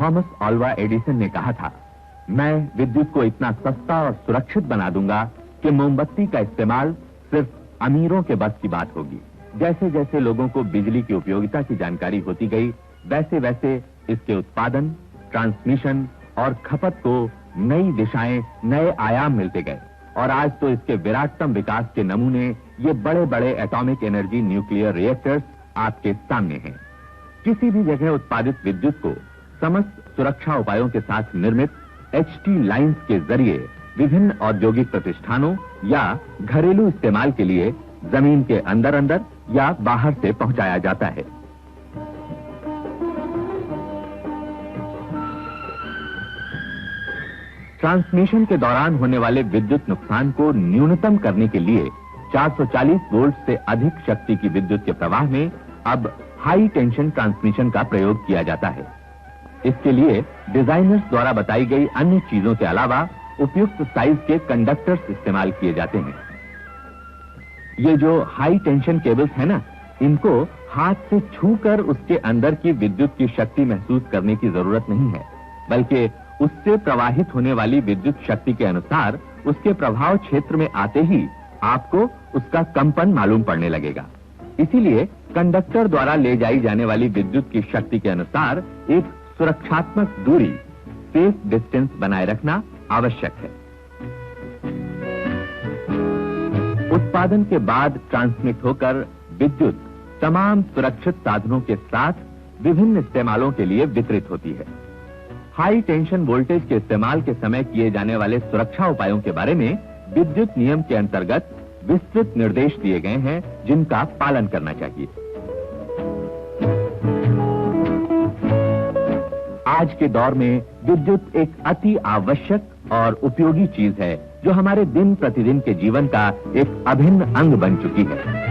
Thomas Alva Edison ने कहा था, मैं विद्युत को इतना सस्ता और सुरक्षित बना दूंगा कि मोमबत्ती का इस्तेमाल सिर्फ अमीरों के बस की बात होगी। जैसे जैसे लोगों को बिजली की उपयोगिता की जानकारी होती गई, वैसे वैसे इसके उत्पादन, ट्रांसमिशन और खपत को नई दिशाएं, नए आयाम मिलते गए और आज तो इसके विराटतम विकास के नमूने ये बड़े बड़े एटॉमिक एनर्जी न्यूक्लियर रिएक्टर्स आपके सामने हैं। किसी भी जगह उत्पादित विद्युत को समस्त सुरक्षा उपायों के साथ निर्मित HT लाइंस के जरिए विभिन्न औद्योगिक प्रतिष्ठानों या घरेलू इस्तेमाल के लिए जमीन के अंदर अंदर या बाहर से पहुंचाया जाता है। ट्रांसमिशन के दौरान होने वाले विद्युत नुकसान को न्यूनतम करने के लिए 440 वोल्ट से अधिक शक्ति की विद्युत के प्रवाह में अब हाई टेंशन ट्रांसमिशन का प्रयोग किया जाता है। इसके लिए डिजाइनर्स द्वारा बताई गई अन्य चीजों के अलावा उपयुक्त साइज के कंडक्टर्स इस्तेमाल किए जाते हैं। ये जो हाई टेंशन केबल्स है ना, इनको हाथ से छूकर उसके अंदर की विद्युत की शक्ति महसूस करने की जरूरत नहीं है, बल्कि उससे प्रवाहित होने वाली विद्युत शक्ति के अनुसार उसके प्रभाव क्षेत्र में आते ही आपको उसका कंपन मालूम पड़ने लगेगा। इसीलिए कंडक्टर द्वारा ले जाई जाने वाली विद्युत की शक्ति के अनुसार एक सुरक्षात्मक दूरी, सेफ डिस्टेंस बनाए रखना आवश्यक है। उत्पादन के बाद ट्रांसमिट होकर विद्युत तमाम सुरक्षित साधनों के साथ विभिन्न इस्तेमालों के लिए वितरित होती है। हाई टेंशन वोल्टेज के इस्तेमाल के समय किए जाने वाले सुरक्षा उपायों के बारे में विद्युत नियम के अंतर्गत विस्तृत निर्देश दिए गए हैं, जिनका पालन करना चाहिए। आज के दौर में विद्युत एक अति आवश्यक और उपयोगी चीज है, जो हमारे दिन प्रतिदिन के जीवन का एक अभिन्न अंग बन चुकी है।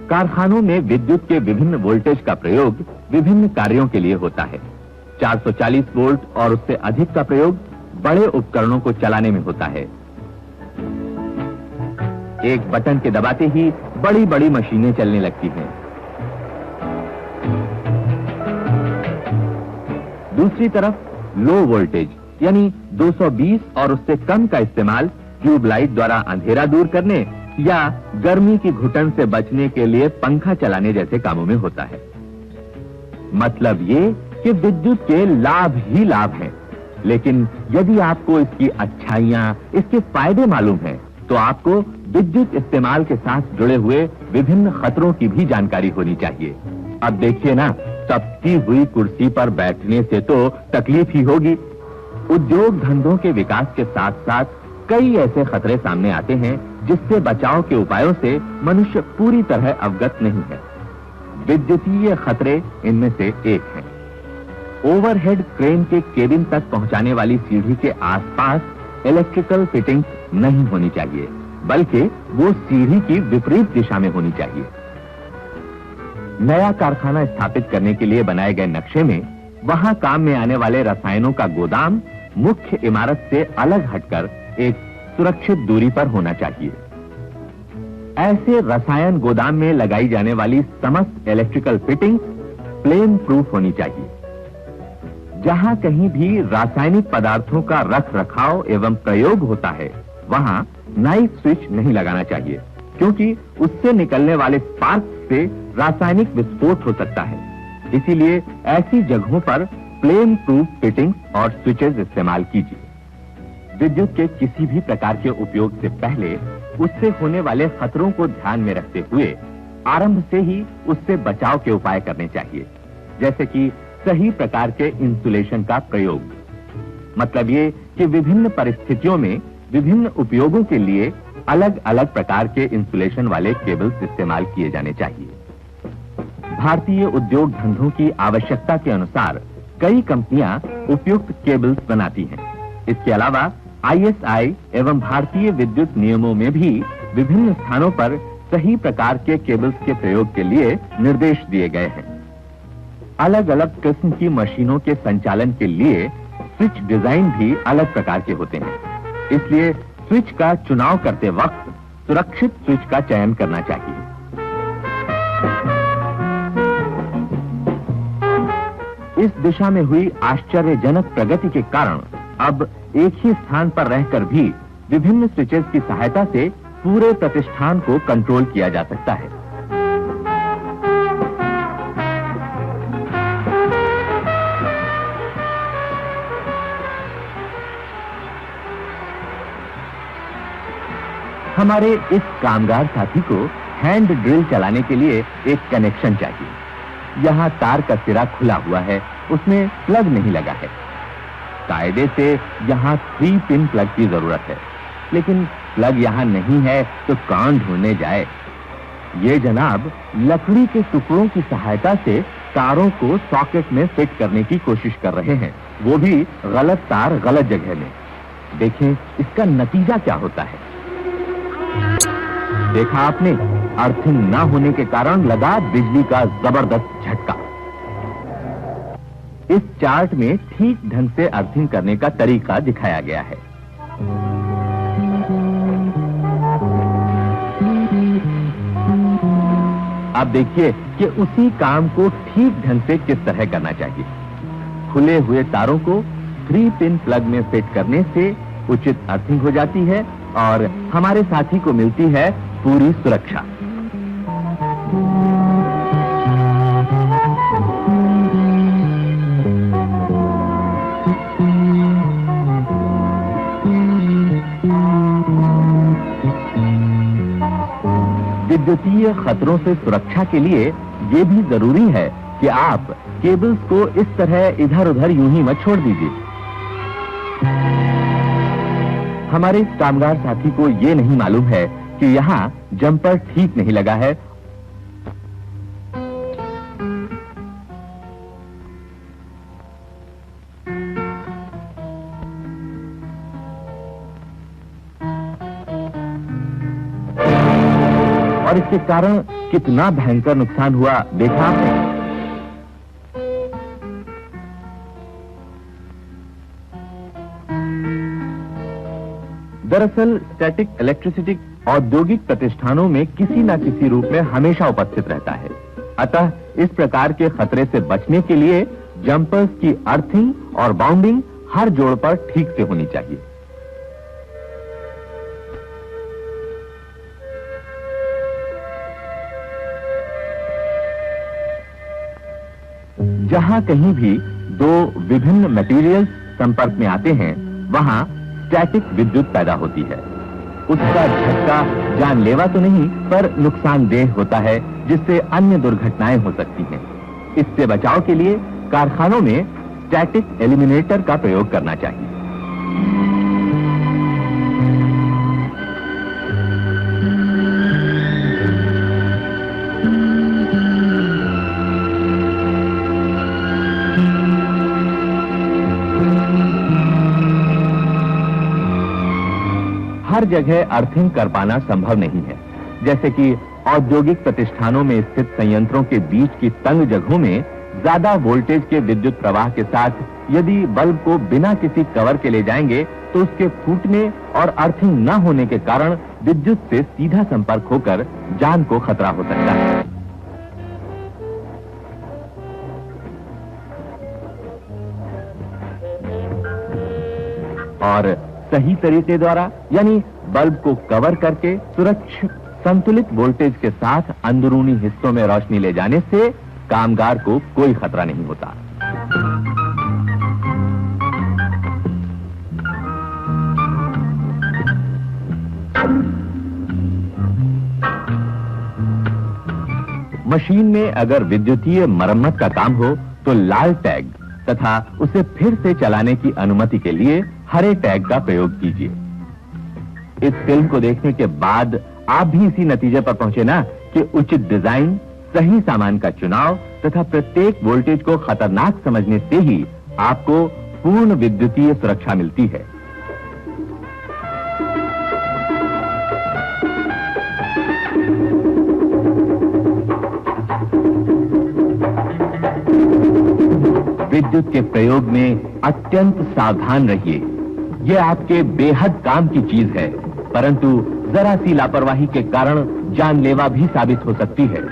कारखानों में विद्युत के विभिन्न वोल्टेज का प्रयोग विभिन्न कार्यों के लिए होता है। 440 वोल्ट और उससे अधिक का प्रयोग बड़े उपकरणों को चलाने में होता है। एक बटन के दबाते ही बड़ी बड़ी मशीनें चलने लगती हैं। दूसरी तरफ लो वोल्टेज यानी 220 और उससे कम का इस्तेमाल ट्यूबलाइट द्वारा अंधेरा दूर करने या गर्मी की घुटन से बचने के लिए पंखा चलाने जैसे कामों में होता है। मतलब ये कि विद्युत के लाभ ही लाभ हैं, लेकिन यदि आपको इसकी अच्छाइयां, इसके फायदे मालूम हैं, तो आपको विद्युत इस्तेमाल के साथ जुड़े हुए विभिन्न खतरों की भी जानकारी होनी चाहिए। अब देखिए ना, तपती हुई कुर्सी पर बैठने से तो तकलीफ ही होगी। उद्योग धंधों के विकास के साथ साथ कई ऐसे खतरे सामने आते हैं जिससे बचाव के उपायों से मनुष्य पूरी तरह अवगत नहीं है। विद्युतीय खतरे इनमें से एक है। ओवरहेड क्रेन के केबिन तक पहुंचाने वाली सीढ़ी के आसपास इलेक्ट्रिकल फिटिंग्स नहीं होनी चाहिए, बल्कि वो सीढ़ी की विपरीत दिशा में होनी चाहिए। नया कारखाना स्थापित करने के लिए बनाए गए नक्शे में वहां काम में आने वाले रसायनों का गोदाम मुख्य इमारत से अलग हटकर एक सुरक्षित दूरी पर होना चाहिए। ऐसे रसायन गोदाम में लगाई जाने वाली समस्त इलेक्ट्रिकल फिटिंग फ्लेम प्रूफ होनी चाहिए। जहां कहीं भी रासायनिक पदार्थों का रख रखाव एवं प्रयोग होता है, वहां नाइट स्विच नहीं लगाना चाहिए, क्योंकि उससे निकलने वाले स्पार्क से रासायनिक विस्फोट हो सकता है। इसीलिए ऐसी जगहों पर फ्लेम प्रूफ फिटिंग्स और स्विचेस इस्तेमाल कीजिए। विद्युत के किसी भी प्रकार के उपयोग से पहले उससे होने वाले खतरों को ध्यान में रखते हुए आरंभ से ही उससे बचाव के उपाय करने चाहिए, जैसे कि सही प्रकार के इंसुलेशन का प्रयोग। मतलब ये कि विभिन्न परिस्थितियों में विभिन्न उपयोगों के लिए अलग अलग प्रकार के इंसुलेशन वाले केबल्स इस्तेमाल किए जाने चाहिए। भारतीय उद्योग धंधों की आवश्यकता के अनुसार कई कंपनियां उपयुक्त केबल्स बनाती हैं। इसके अलावा ISI एवं भारतीय विद्युत नियमों में भी विभिन्न स्थानों पर सही प्रकार के केबल्स के प्रयोग के लिए निर्देश दिए गए हैं। अलग अलग किस्म की मशीनों के संचालन के लिए स्विच डिजाइन भी अलग प्रकार के होते हैं। इसलिए स्विच का चुनाव करते वक्त सुरक्षित स्विच का चयन करना चाहिए। इस दिशा में हुई आश्चर्यजनक प्रगति के कारण अब एक ही स्थान पर रहकर भी विभिन्न स्विचेस की सहायता से पूरे प्रतिष्ठान को कंट्रोल किया जा सकता है। हमारे इस कामगार साथी को हैंड ड्रिल चलाने के लिए एक कनेक्शन चाहिए। यहाँ तार का सिरा खुला हुआ है, उसमें प्लग नहीं लगा है। कायदे से यहाँ 3 पिन प्लग की जरूरत है, लेकिन प्लग यहाँ नहीं है तो कौन ढूंढने जाए। ये जनाब लकड़ी के टुकड़ों की सहायता से तारों को सॉकेट में फिट करने की कोशिश कर रहे हैं, वो भी गलत तार गलत जगह में। देखें इसका नतीजा क्या होता है। देखा आपने, अर्थिंग ना होने के कारण लगा बिजली का जबरदस्त झटका। इस चार्ट में ठीक ढंग से अर्थिंग करने का तरीका दिखाया गया है। अब देखिए कि उसी काम को ठीक ढंग से किस तरह करना चाहिए। खुले हुए तारों को 3 पिन प्लग में फिट करने से उचित अर्थिंग हो जाती है और हमारे साथी को मिलती है पूरी सुरक्षा। विद्युतीय खतरों से सुरक्षा के लिए ये भी जरूरी है कि आप केबल्स को इस तरह इधर-उधर यूं ही मत छोड़ दीजिए। हमारे कामगार साथी को ये नहीं मालूम है कि यहाँ जंपर ठीक नहीं लगा है। और इसके कारण कितना भयंकर नुकसान हुआ देखा आपने। दरअसल स्टैटिक इलेक्ट्रिसिटी औद्योगिक प्रतिष्ठानों में किसी न किसी रूप में हमेशा उपस्थित रहता है। अतः इस प्रकार के खतरे से बचने के लिए जंपर्स की अर्थिंग और बाउंडिंग हर जोड़ पर ठीक से होनी चाहिए। जहां कहीं भी 2 विभिन्न मटेरियल्स संपर्क में आते हैं, वहां स्टैटिक विद्युत पैदा होती है। उसका झटका जानलेवा तो नहीं, पर नुकसानदेह होता है, जिससे अन्य दुर्घटनाएं हो सकती हैं। इससे बचाव के लिए कारखानों में स्टैटिक एलिमिनेटर का प्रयोग करना चाहिए। हर जगह अर्थिंग कर पाना संभव नहीं है। जैसे कि औद्योगिक प्रतिष्ठानों में स्थित संयंत्रों के बीच की तंग जगहों में ज्यादा वोल्टेज के विद्युत प्रवाह के साथ यदि बल्ब को बिना किसी कवर के ले जाएंगे तो उसके फूटने और अर्थिंग न होने के कारण विद्युत से सीधा संपर्क होकर जान को खतरा हो सकता है। और सही तरीके द्वारा यानी बल्ब को कवर करके सुरक्षित संतुलित वोल्टेज के साथ अंदरूनी हिस्सों में रोशनी ले जाने से कामगार को कोई खतरा नहीं होता। मशीन में अगर विद्युतीय मरम्मत का काम हो तो लाल टैग तथा उसे फिर से चलाने की अनुमति के लिए हरे टैग का प्रयोग कीजिए। इस फिल्म को देखने के बाद आप भी इसी नतीजे पर पहुंचे ना कि उचित डिजाइन, सही सामान का चुनाव तथा प्रत्येक वोल्टेज को खतरनाक समझने से ही आपको पूर्ण विद्युतीय सुरक्षा मिलती है। विद्युत के प्रयोग में अत्यंत सावधान रहिए। ये आपके बेहद काम की चीज है, परंतु जरा सी लापरवाही के कारण जानलेवा भी साबित हो सकती है।